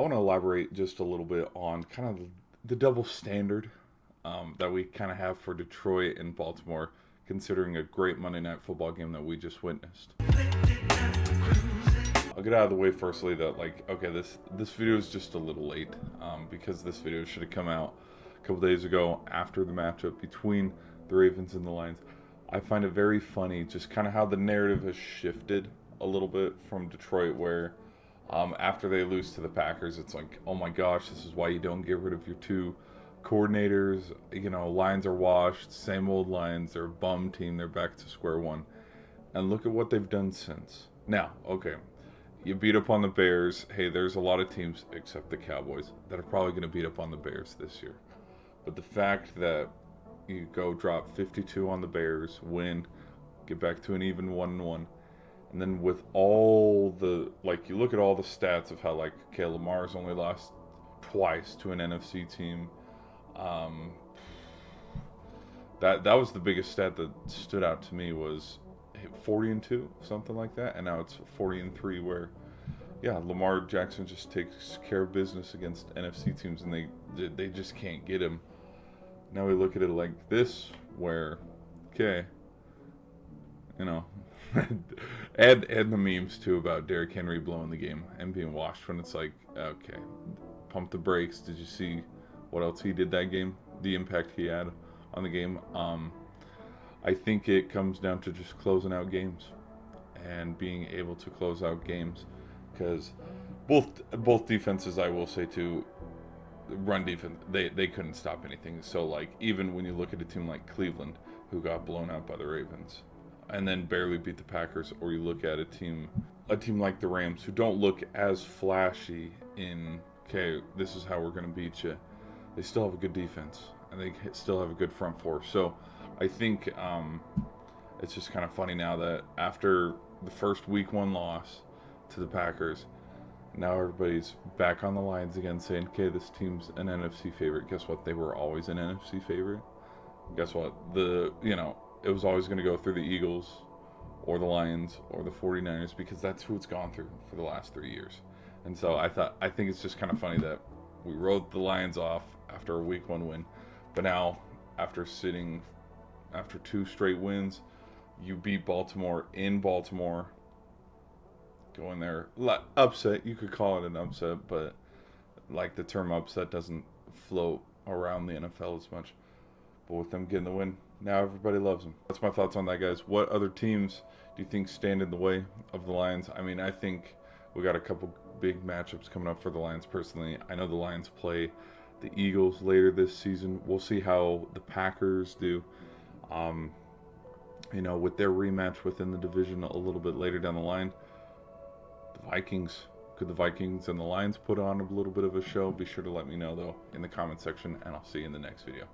want to elaborate just a little bit on kind of the double standard that we kind of have for Detroit and Baltimore, considering a great Monday Night Football game that we just witnessed. I'll get out of the way firstly that, like, okay, this video is just a little late because this video should have come out a couple days ago after the matchup between the Ravens and the Lions. I find it very funny just kind of how the narrative has shifted a little bit from Detroit, where after they lose to the Packers, it's like, oh my gosh, this is why you don't get rid of your two coordinators. You know, Lions are washed, same old Lions, they're a bum team, they're back to square one. And look at what they've done since. Now, okay, you beat up on the Bears. Hey, there's a lot of teams, except the Cowboys, that are probably going to beat up on the Bears this year. But the fact that you go drop 52 on the Bears, win, get back to an even 1-1, and then with all the, like, you look at all the stats of how, like, okay, Lamar's only lost twice to an NFC team. That was the biggest stat that stood out to me, was 40-2, something like that, and now it's 40-3, where, yeah, Lamar Jackson just takes care of business against NFC teams, and they just can't get him. Now we look at it like this, where, okay, you know, add the memes too about Derrick Henry blowing the game and being washed, when it's like, okay, pump the brakes. Did you see what else he did that game? The impact he had on the game. I think it comes down to just closing out games and being able to close out games, because both defenses, I will say too, run defense, they couldn't stop anything. So, like, even when you look at a team like Cleveland, who got blown out by the Ravens and then barely beat the Packers, or you look at a team like the Rams, who don't look as flashy in, okay, this is how we're going to beat you, they still have a good defense and they still have a good front four. So I think it's just kind of funny now that after the first week 1 loss to the Packers, now everybody's back on the Lions again, saying, okay, this team's an NFC favorite. Guess what? They were always an NFC favorite. Guess what? It was always going to go through the Eagles or the Lions or the 49ers, because that's who it's gone through for the last 3 years. And so I think it's just kind of funny that we wrote the Lions off after a week 1 win, but now after 2 straight wins, you beat Baltimore in Baltimore. Go in there, upset, you could call it an upset, but like, the term upset doesn't float around the NFL as much. But with them getting the win, now everybody loves them. That's my thoughts on that, guys. What other teams do you think stand in the way of the Lions? I mean, I think we got a couple big matchups coming up for the Lions personally. I know the Lions play the Eagles later this season. We'll see how the Packers do, with their rematch within the division a little bit later down the line. Could the Vikings and the Lions put on a little bit of a show? Be sure to let me know, though, in the comment section, and I'll see you in the next video.